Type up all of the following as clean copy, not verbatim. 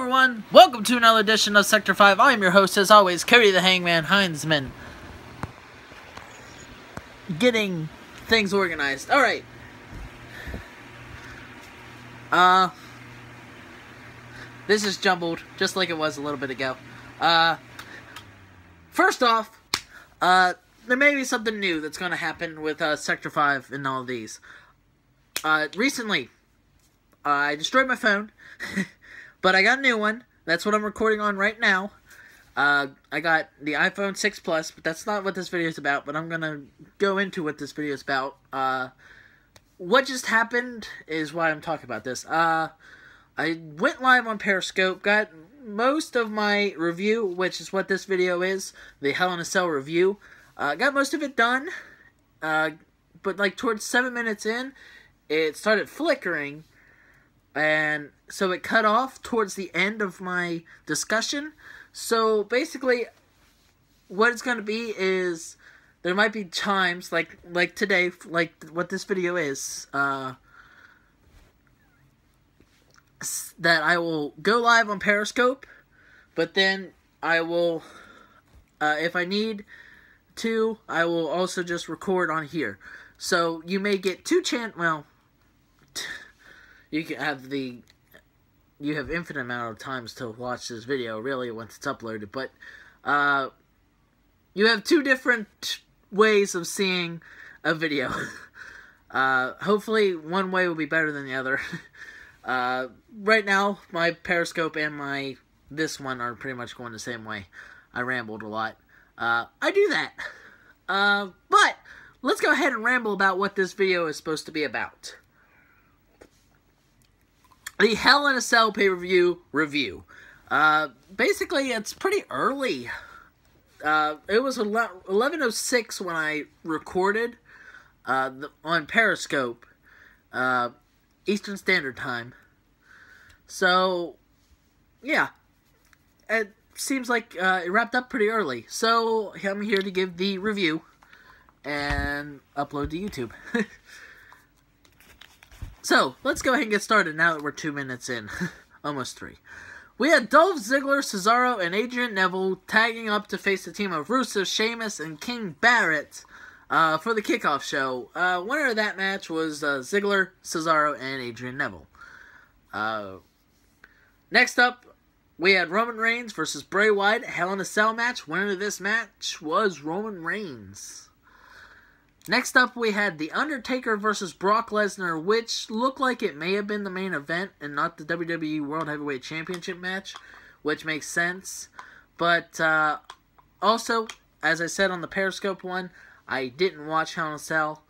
everyone, welcome to another edition of Sector 5. I am your host, as always, Cody the Hangman Heinzman. Getting things organized. Alright. This is jumbled, just like it was a little bit ago. First off, there may be something new that's going to happen with Sector 5 and all of these. Recently, I destroyed my phone. But I got a new one. That's what I'm recording on right now. I got the iPhone 6 Plus, but that's not what this video is about. But I'm going to go into what this video is about. What just happened is why I'm talking about this. I went live on Periscope, got most of my review, which is what this video is, the Hell in a Cell review. Got most of it done, but like towards 7 minutes in, it started flickering. And so it cut off towards the end of my discussion. So basically, what it's going to be is there might be times like today, like what this video is, that I will go live on Periscope, but then I will, if I need to, I will also just record on here. So you may get you can have you have infinite amount of times to watch this video, really, once it's uploaded, but, you have two different ways of seeing a video. Hopefully, one way will be better than the other. Right now, my Periscope and this one are pretty much going the same way. I rambled a lot. I do that. But, let's go ahead and ramble about what this video is supposed to be about. The Hell in a Cell pay-per-view review. Basically, it's pretty early. It was 11:06 when I recorded on Periscope, Eastern Standard Time. So, yeah. It seems like it wrapped up pretty early. So, I'm here to give the review and upload to YouTube. So, let's go ahead and get started now that we're 2 minutes in. Almost 3. We had Dolph Ziggler, Cesaro, and Adrian Neville tagging up to face the team of Rusev, Sheamus, and King Barrett for the kickoff show. Winner of that match was Ziggler, Cesaro, and Adrian Neville. Next up, we had Roman Reigns versus Bray Wyatt, Hell in a Cell match. Winner of this match was Roman Reigns. Next up, we had The Undertaker versus Brock Lesnar, which looked like it may have been the main event and not the WWE World Heavyweight Championship match, which makes sense. But also, as I said on the Periscope one, I didn't watch Hell in a Cell.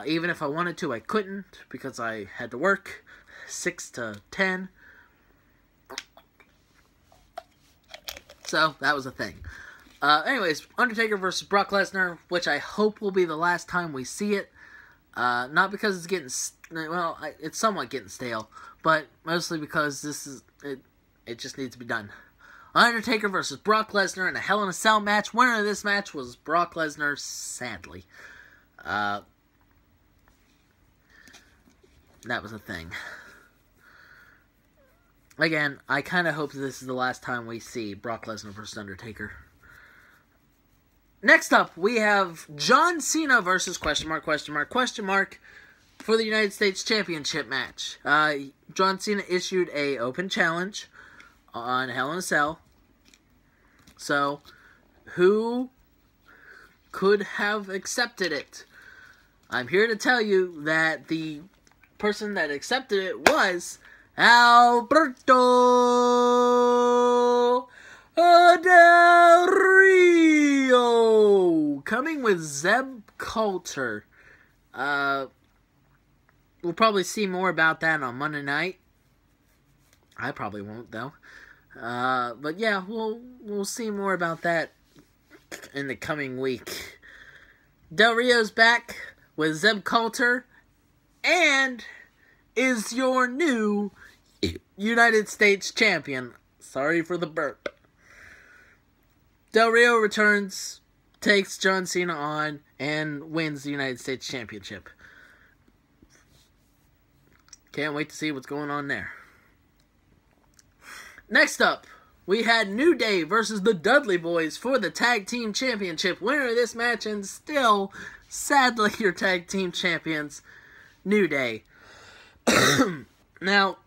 Even if I wanted to, I couldn't because I had to work 6 to 10. So, that was a thing. Anyways, Undertaker versus Brock Lesnar, which I hope will be the last time we see it. Not because it's getting, it's somewhat getting stale, but mostly because it just needs to be done. Undertaker versus Brock Lesnar in a Hell in a Cell match. Winner of this match was Brock Lesnar, sadly. That was a thing. Again, I kind of hope this is the last time we see Brock Lesnar versus Undertaker. Next up, we have John Cena versus for the United States Championship match. John Cena issued a open challenge on Hell in a Cell. So, who could have accepted it? I'm here to tell you that the person that accepted it was Alberto Del Rio, coming with Zeb Coulter. We'll probably see more about that on Monday night. I probably won't, though. But yeah, we'll see more about that in the coming week. Del Rio's back with Zeb Coulter and is your new United States champion. Sorry for the burp. Del Rio returns, takes John Cena on, and wins the United States Championship. Can't wait to see what's going on there. Next up, we had New Day versus the Dudley Boys for the Tag Team Championship. Winner of this match, and still, sadly, your Tag Team Champions, New Day. Now,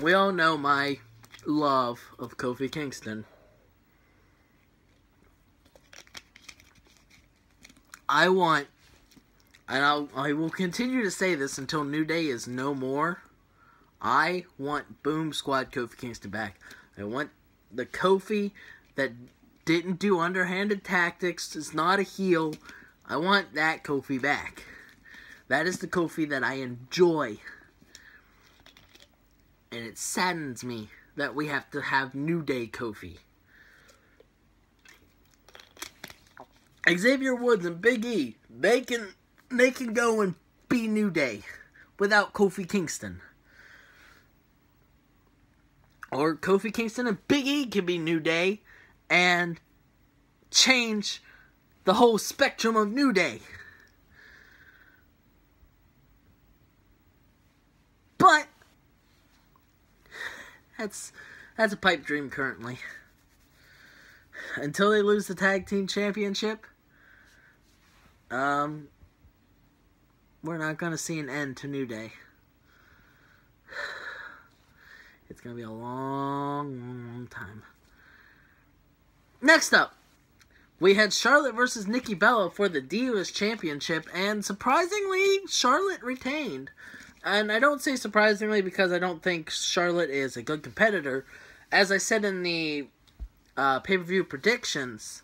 we all know my love of Kofi Kingston. I want, and I will continue to say this until New Day is no more, I want Boom Squad Kofi Kingston back. I want the Kofi that didn't do underhanded tactics, is not a heel. I want that Kofi back. That is the Kofi that I enjoy. And it saddens me that we have to have New Day Kofi. Xavier Woods and Big E, they can go and be New Day without Kofi Kingston. Or Kofi Kingston and Big E can be New Day and change the whole spectrum of New Day. But that's a pipe dream currently. Until they lose the Tag Team Championship, we're not going to see an end to New Day. It's going to be a long time. Next up, we had Charlotte versus Nikki Bella for the Divas Championship, and surprisingly, Charlotte retained. And I don't say surprisingly because I don't think Charlotte is a good competitor. As I said in the pay-per-view predictions,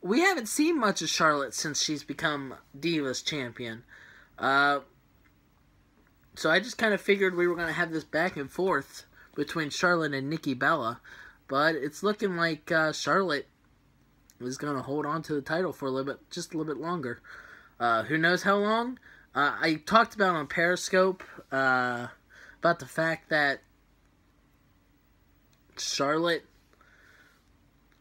we haven't seen much of Charlotte since she's become Divas Champion. So I just kind of figured we were going to have this back and forth between Charlotte and Nikki Bella. But it's looking like Charlotte is going to hold on to the title for just a little bit longer. Who knows how long? I talked about on Periscope about the fact that Charlotte,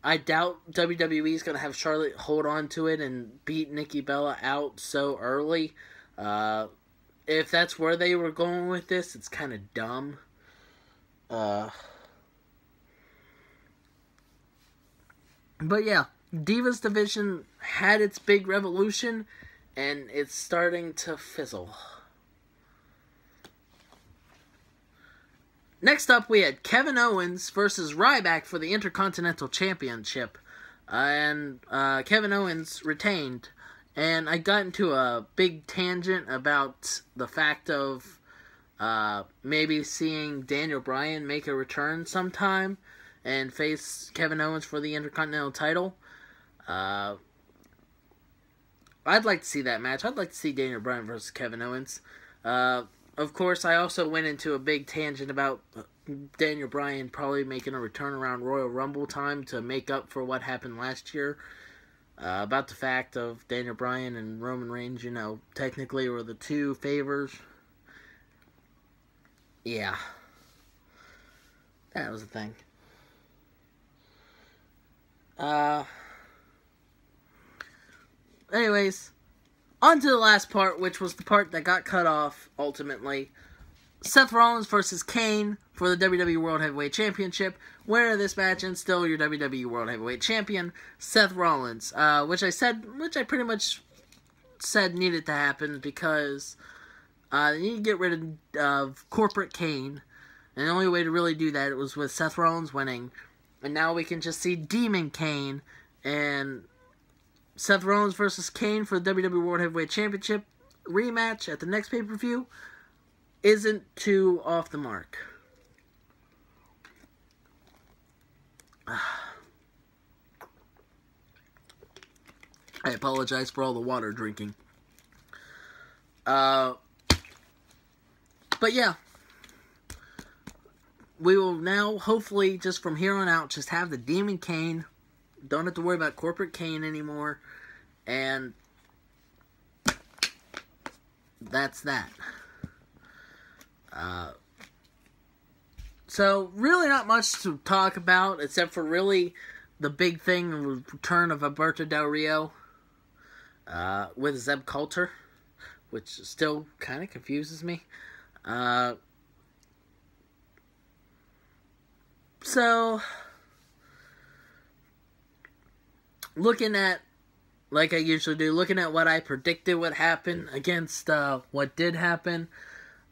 I doubt WWE is going to have Charlotte hold on to it and beat Nikki Bella out so early. If that's where they were going with this, it's kind of dumb. But yeah, Divas division had its big revolution, and it's starting to fizzle. Next up, we had Kevin Owens versus Ryback for the Intercontinental Championship. And Kevin Owens retained. And I got into a big tangent about the fact of maybe seeing Daniel Bryan make a return sometime and face Kevin Owens for the Intercontinental title. I'd like to see that match. I'd like to see Daniel Bryan versus Kevin Owens. Of course, I also went into a big tangent about Daniel Bryan probably making a return around Royal Rumble time to make up for what happened last year. About the fact of Daniel Bryan and Roman Reigns, technically were the two favors. Yeah. That was the thing. Anyways, on to the last part, which was the part that got cut off, ultimately. Seth Rollins versus Kane for the WWE World Heavyweight Championship. Winner of this match, and still your WWE World Heavyweight Champion, Seth Rollins. Which I pretty much said needed to happen, because you need to get rid of corporate Kane. And the only way to really do that was with Seth Rollins winning. And now we can just see Demon Kane and Seth Rollins versus Kane for the WWE World Heavyweight Championship rematch at the next pay-per-view isn't too off the mark. I apologize for all the water drinking. But yeah. We will now, hopefully, just from here on out, just have the Demon Kane. Don't have to worry about corporate Kane anymore. And that's that. So, really not much to talk about, except for really the big thing, the return of Alberto Del Rio with Zeb Coulter, which still kind of So, looking at, like I usually do, looking at what I predicted would happen against what did happen,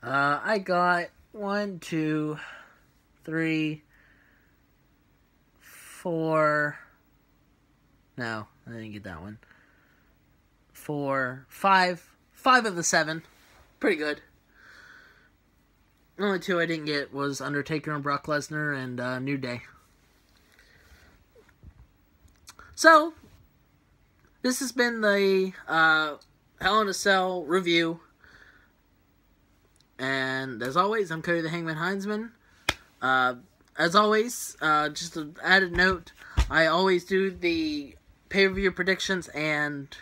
I got 1, 2, 3, 4. No, I didn't get that one. 4, 5. 5 of the 7. Pretty good. The only 2 I didn't get was Undertaker and Brock Lesnar and New Day. So, this has been the Hell in a Cell review. And as always, I'm Cody the Hangman Heinzman. As always, just an added note, I always do the pay-per-view predictions and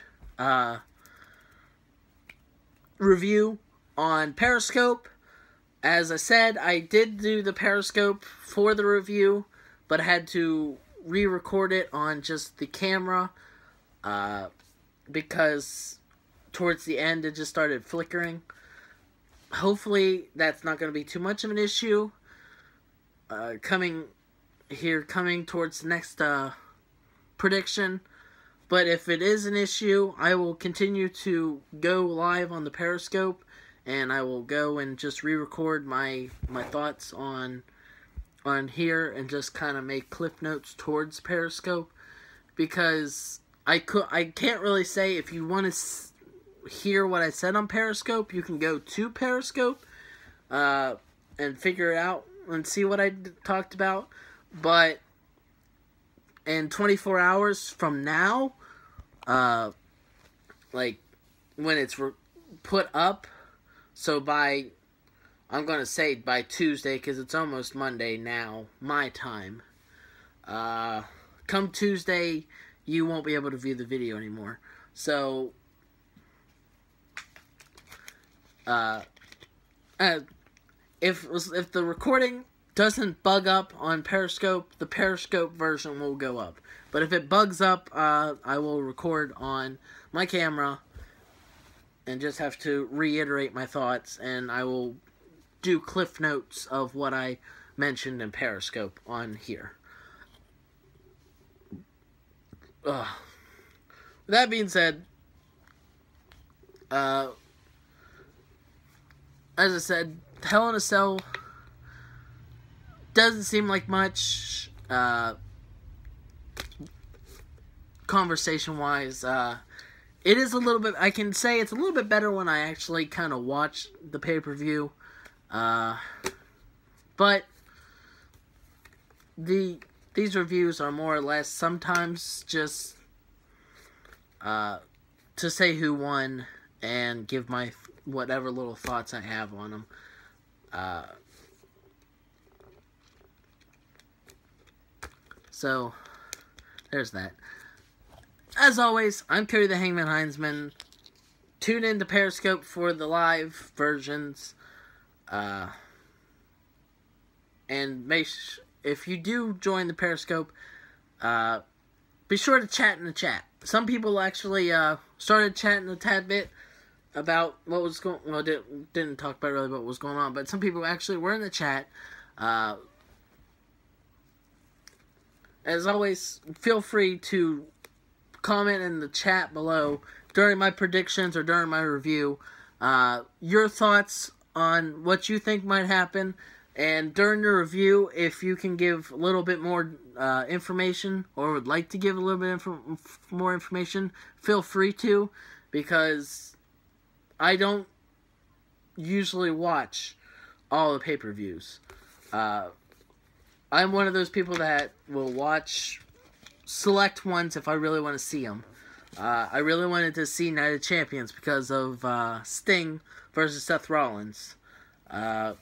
review on Periscope. As I said, I did do the Periscope for the review, but I had to re-record it on just the camera because towards the end it just started flickering. Hopefully that's not going to be too much of an issue. Coming towards the next prediction. But if it is an issue, I will continue to go live on the Periscope, and I will go and just re-record my thoughts on here and just kind of make clip notes towards Periscope, because I can't really say. If you want to hear what I said on Periscope, you can go to Periscope and figure it out and see what I talked about. But in 24 hours from now, like when it's put up, so I'm going to say by Tuesday, because it's almost Monday now, my time. Come Tuesday, you won't be able to view the video anymore. So, if the recording doesn't bug up on Periscope, the Periscope version will go up. But if it bugs up, I will record on my camera and just have to reiterate my thoughts, and I will do cliff notes of what I mentioned in Periscope on here. With that being said, as I said, Hell in a Cell doesn't seem like much, conversation-wise. It is a little bit, I can say it's a little bit better when I actually kind of watch the pay-per-view. But these reviews are more or less sometimes just to say who won and give my whatever little thoughts I have on them. So, there's that. As always, I'm Cody the Hangman Heinzman. Tune in to Periscope for the live versions. And if you do join the Periscope, be sure to chat in the chat. Some people actually started chatting a tad bit about what was going. Well, didn't talk about really what was going on, but some people actually were in the chat. As always, feel free to comment in the chat below during my predictions or during my review your thoughts on what you think might happen, and during the review, if you can give a little bit more information or would like to give a little bit more information, feel free to, because I don't usually watch all the pay-per-views. I'm one of those people that will watch select ones if I really want to see them. I really wanted to see Night of Champions because of Sting versus Seth Rollins. I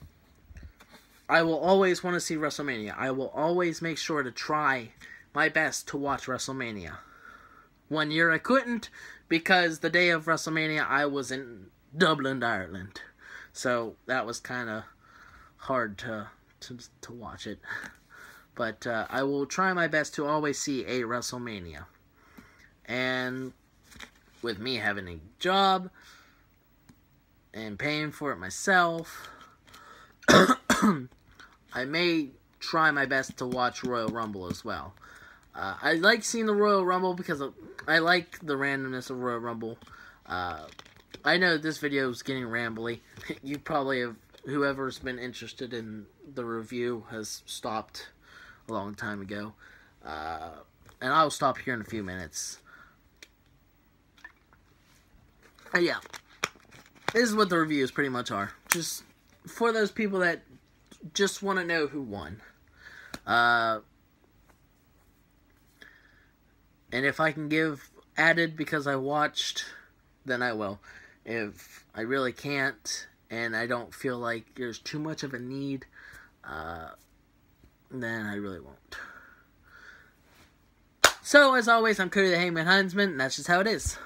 will always want to see WrestleMania. I will always make sure to try my best to watch WrestleMania. One year I couldn't because the day of WrestleMania I was in Dublin, Ireland. So that was kind of hard to watch it. But I will try my best to always see a WrestleMania. And with me having a job and paying for it myself, I may try my best to watch Royal Rumble as well. I like seeing the Royal Rumble because I like the randomness of Royal Rumble. I know this video is getting rambly. You probably have, whoever's been interested in the review has stopped a long time ago. And I'll stop here in a few minutes. Yeah. This is what the reviews pretty much are. Just for those people that just want to know who won. And if I can give added because I watched, then I will. If I really can't, and I don't feel like there's too much of a need, then I really won't. So, as always, I'm Cody the Hangman Huntsman, and that's just how it is.